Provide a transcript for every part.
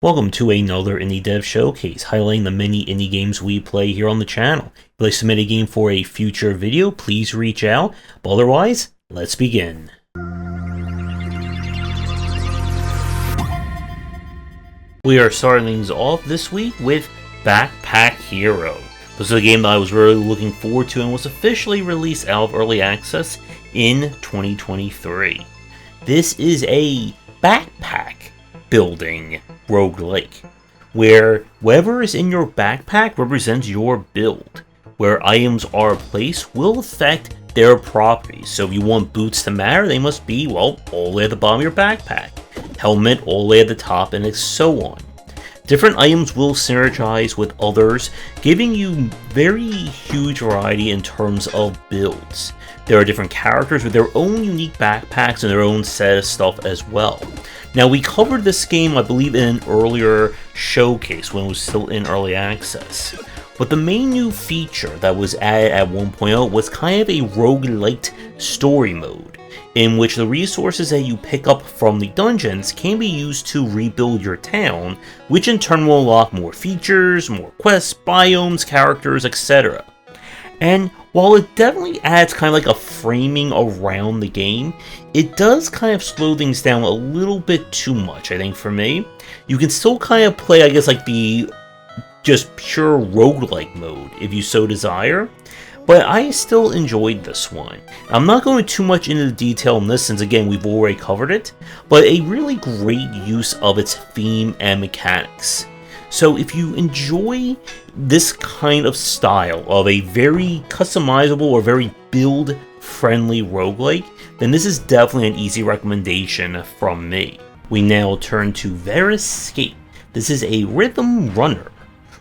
Welcome to another Indie Dev Showcase, highlighting the many indie games we play here on the channel. If you'd like to submit a game for a future video, please reach out. But otherwise, let's begin. We are starting things off this week with Backpack Hero. This is a game that I was really looking forward to and was officially released out of Early Access in 2023. This is a backpack building roguelike, where whatever is in your backpack represents your build. Where items are placed will affect their properties. So if you want boots to matter, they must be, well, all the way at the bottom of your backpack. Helmet all the way at the top, and so on. Different items will synergize with others, giving you very huge variety in terms of builds. There are different characters with their own unique backpacks and their own set of stuff as well. Now, we covered this game, I believe, in an earlier showcase when it was still in early access. But the main new feature that was added at 1.0 was kind of a roguelite story mode, in which the resources that you pick up from the dungeons can be used to rebuild your town, which in turn will unlock more features, more quests, biomes, characters, etc. And while it definitely adds kind of like a framing around the game, it does kind of slow things down a little bit too much, I think, for me. You can still kind of play, I guess, like the just pure roguelike mode, if you so desire, but I still enjoyed this one. I'm not going too much into the detail in this since, again, we've already covered it, but a really great use of its theme and mechanics. So if you enjoy this kind of style of a very customizable or very build-friendly roguelike, then this is definitely an easy recommendation from me. We now turn to Veriscape. This is a rhythm runner,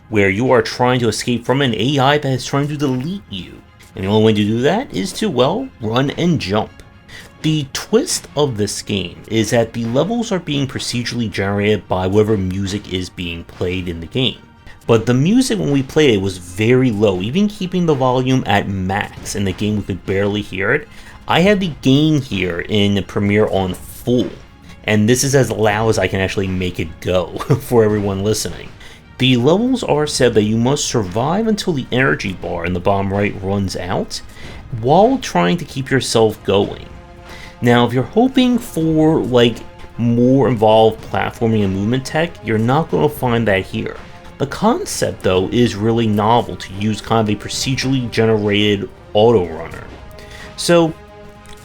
where you are trying to escape from an AI that is trying to delete you. And the only way to do that is to, well, run and jump. The twist of this game is that the levels are being procedurally generated by whatever music is being played in the game. But the music when we played it was very low, even keeping the volume at max. In the game we could barely hear it. I had the gain here in Premiere on full, and this is as loud as I can actually make it go for everyone listening. The levels are said that you must survive until the energy bar in the bottom right runs out, while trying to keep yourself going. Now, if you're hoping for like more involved platforming and movement tech, you're not going to find that here. The concept, though, is really novel to use kind of a procedurally generated auto runner. So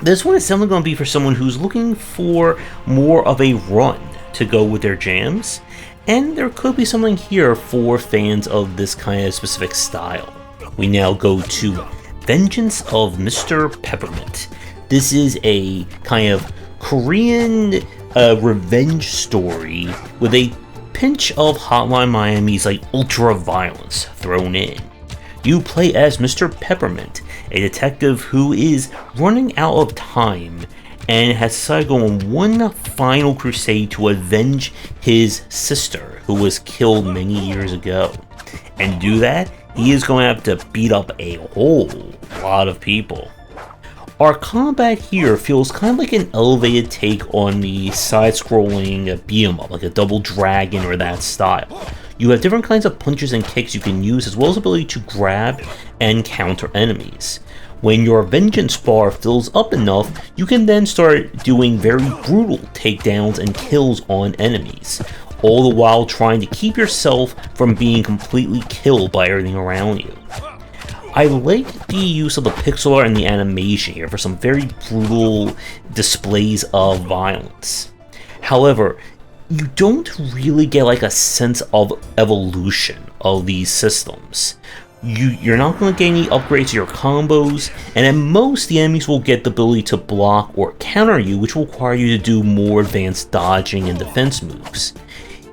this one is definitely going to be for someone who's looking for more of a run to go with their jams, and there could be something here for fans of this kind of specific style. We now go to Vengence of Mr. Peppermint. This is a kind of Korean revenge story with a pinch of Hotline Miami's like ultra violence thrown in. You play as Mr. Peppermint, a detective who is running out of time and has decided to go on one final crusade to avenge his sister, who was killed many years ago. And to do that, he is going to have to beat up a whole lot of people. Our combat here feels kind of like an elevated take on the side-scrolling beat-em-up, like a Double Dragon or that style. You have different kinds of punches and kicks you can use, as well as the ability to grab and counter enemies. When your vengeance bar fills up enough, you can then start doing very brutal takedowns and kills on enemies, all the while trying to keep yourself from being completely killed by everything around you. I like the use of the pixel art and the animation here for some very brutal displays of violence. However, you don't really get like a sense of evolution of these systems. You're not going to get any upgrades to your combos, and at most the enemies will get the ability to block or counter you, which will require you to do more advanced dodging and defense moves.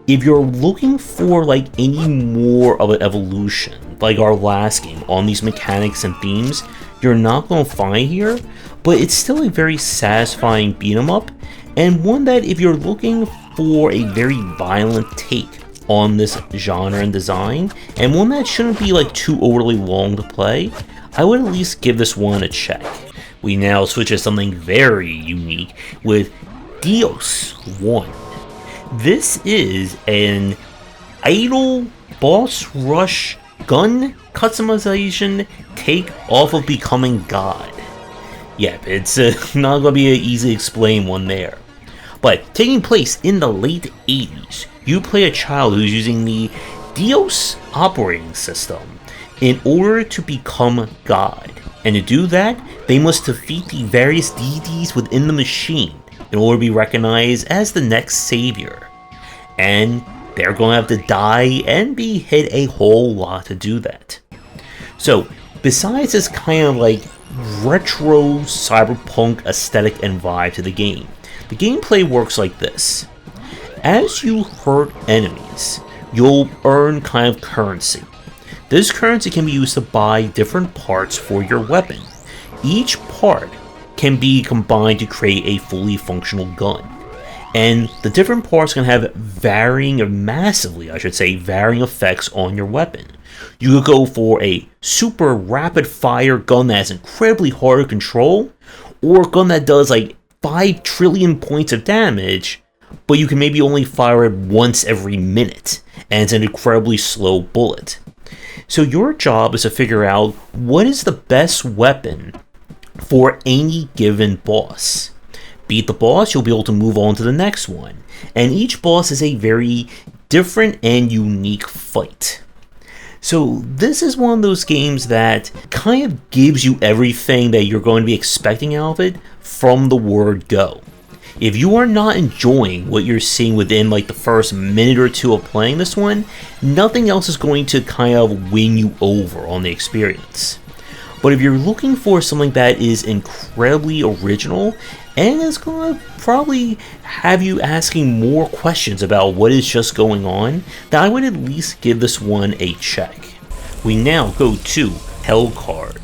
If you're looking for like any more of an evolution, like our last game, on these mechanics and themes, you're not going to find here, but it's still a very satisfying beat 'em up, and one that if you're looking for a very violent take on this genre and design, and one that shouldn't be like too overly long to play, I would at least give this one a check. We now switch to something very unique with Deios 1. This is an idle boss rush gun customization take off of becoming God. Yep, it's not going to be an easy to explain one there. But taking place in the late 80s, you play a child who's using the Deios operating system in order to become God. And to do that, they must defeat the various deities within the machine in order to be recognized as the next savior. And they're going to have to die and be hit a whole lot to do that. So, besides this kind of like retro cyberpunk aesthetic and vibe to the game, the gameplay works like this. As you hurt enemies, you'll earn kind of currency. This currency can be used to buy different parts for your weapon. Each part can be combined to create a fully functional gun. And the different parts can have varying effects on your weapon. You could go for a super rapid fire gun that's incredibly hard to control, or a gun that does like 5 trillion points of damage, but you can maybe only fire it once every minute, and it's an incredibly slow bullet. So your job is to figure out what is the best weapon for any given boss. Beat the boss, you'll be able to move on to the next one, and each boss is a very different and unique fight. So this is one of those games that kind of gives you everything that you're going to be expecting out of it from the word go. If you are not enjoying what you're seeing within like the first minute or two of playing this one, nothing else is going to kind of win you over on the experience. But if you're looking for something that is incredibly original and is going to probably have you asking more questions about what is just going on, then I would at least give this one a check. We now go to Hellcard.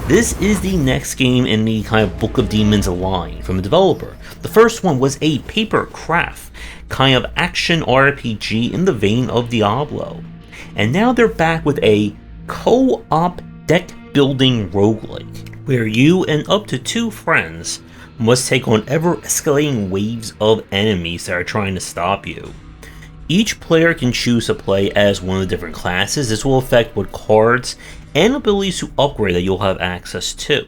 This is the next game in the kind of Book of Demons line from the developer. The first one was a paper craft kind of action RPG in the vein of Diablo. And now they're back with a co-op deck building roguelike, where you and up to 2 friends must take on ever-escalating waves of enemies that are trying to stop you. Each player can choose to play as one of the different classes. This will affect what cards and abilities to upgrade that you'll have access to.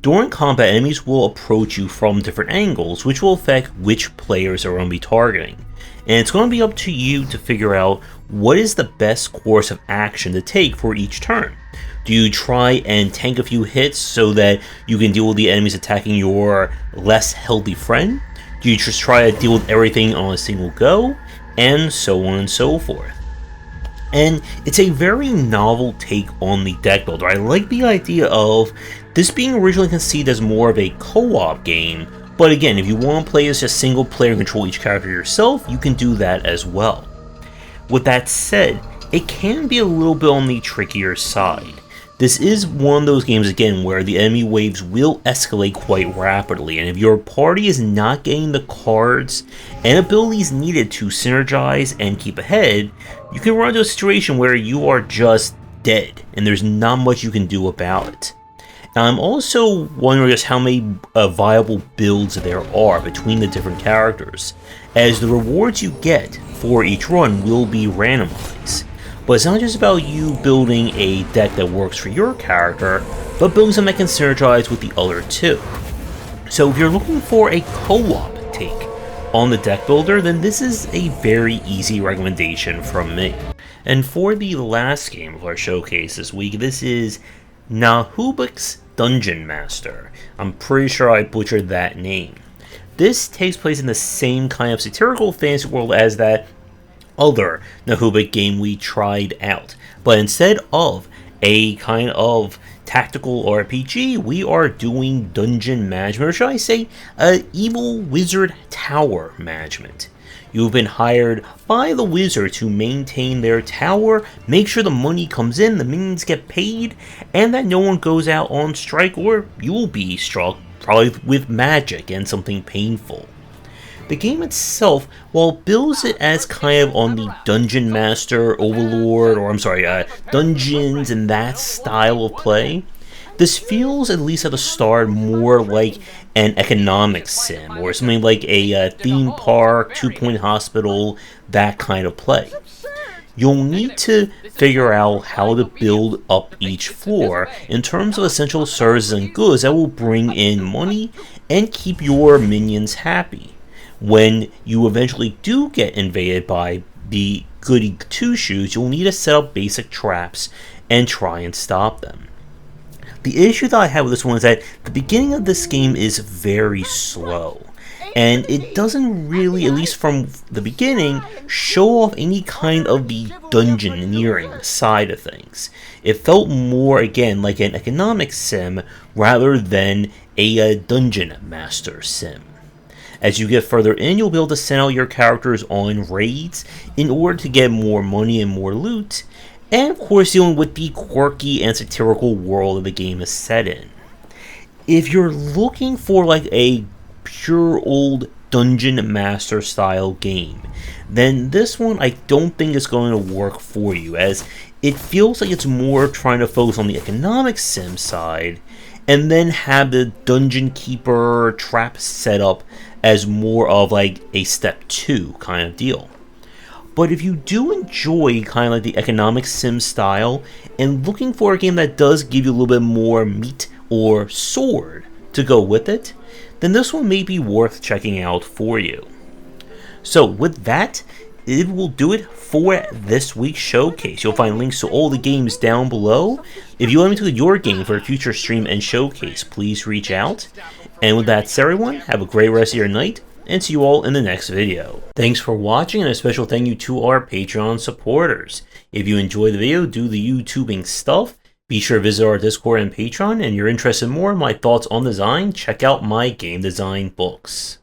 During combat, enemies will approach you from different angles, which will affect which players are going to be targeting. And it's going to be up to you to figure out what is the best course of action to take for each turn. Do you try and tank a few hits so that you can deal with the enemies attacking your less healthy friend? Do you just try to deal with everything on a single go? And so on and so forth. And it's a very novel take on the deck builder. I like the idea of this being originally conceived as more of a co-op game, but again, if you want to play as just single player and control each character yourself, you can do that as well. With that said, it can be a little bit on the trickier side. This is one of those games, again, where the enemy waves will escalate quite rapidly, and if your party is not getting the cards and abilities needed to synergize and keep ahead, you can run into a situation where you are just dead, and there's not much you can do about it. Now, I'm also wondering just how many viable builds there are between the different characters, as the rewards you get for each run will be randomized. But it's not just about you building a deck that works for your character, but building something that can synergize with the other two. So if you're looking for a co-op take on the deck builder, then this is a very easy recommendation from me. And for the last game of our showcase this week, this is Naheulbeuk's Dungeon Master. I'm pretty sure I butchered that name. This takes place in the same kind of satirical fantasy world as that other Naheulbeuk game we tried out, but instead of a kind of tactical RPG, we are doing dungeon management, or should I say, evil wizard tower management. You've been hired by the wizard to maintain their tower, make sure the money comes in, the minions get paid, and that no one goes out on strike, or you will be struck probably with magic and something painful. The game itself, while bills it as kind of on the Dungeon Master, Overlord, or Dungeons and that style of play, This feels, at least at the start, more like an economic sim, or something like a theme park, 2-point hospital, that kind of play. You'll need to figure out how to build up each floor in terms of essential services and goods that will bring in money and keep your minions happy. When you eventually do get invaded by the goody two-shoes, you'll need to set up basic traps and try and stop them. The issue that I have with this one is that the beginning of this game is very slow, and it doesn't really, at least from the beginning, show off any kind of the dungeoneering side of things. It felt more, again, like an economic sim rather than a dungeon master sim. As you get further in, you'll be able to send out your characters on raids in order to get more money and more loot, and of course dealing with the quirky and satirical world that the game is set in. If you're looking for like a pure old dungeon master style game, then this one I don't think is going to work for you, as it feels like it's more trying to focus on the economic sim side and then have the dungeon keeper trap set up as more of like a step 2 kind of deal. But if you do enjoy kind of like the economic sim style and looking for a game that does give you a little bit more meat or sword to go with it, then this one may be worth checking out for you. So with that, it will do it for this week's showcase. You'll find links to all the games down below. If you want me to do your game for a future stream and showcase, please reach out. And with that said, everyone, have a great rest of your night, and see you all in the next video. Thanks for watching, and a special thank you to our Patreon supporters. If you enjoyed the video, do the YouTubing stuff, be sure to visit our Discord and Patreon, and you're interested in more in my thoughts on design, check out my game design books.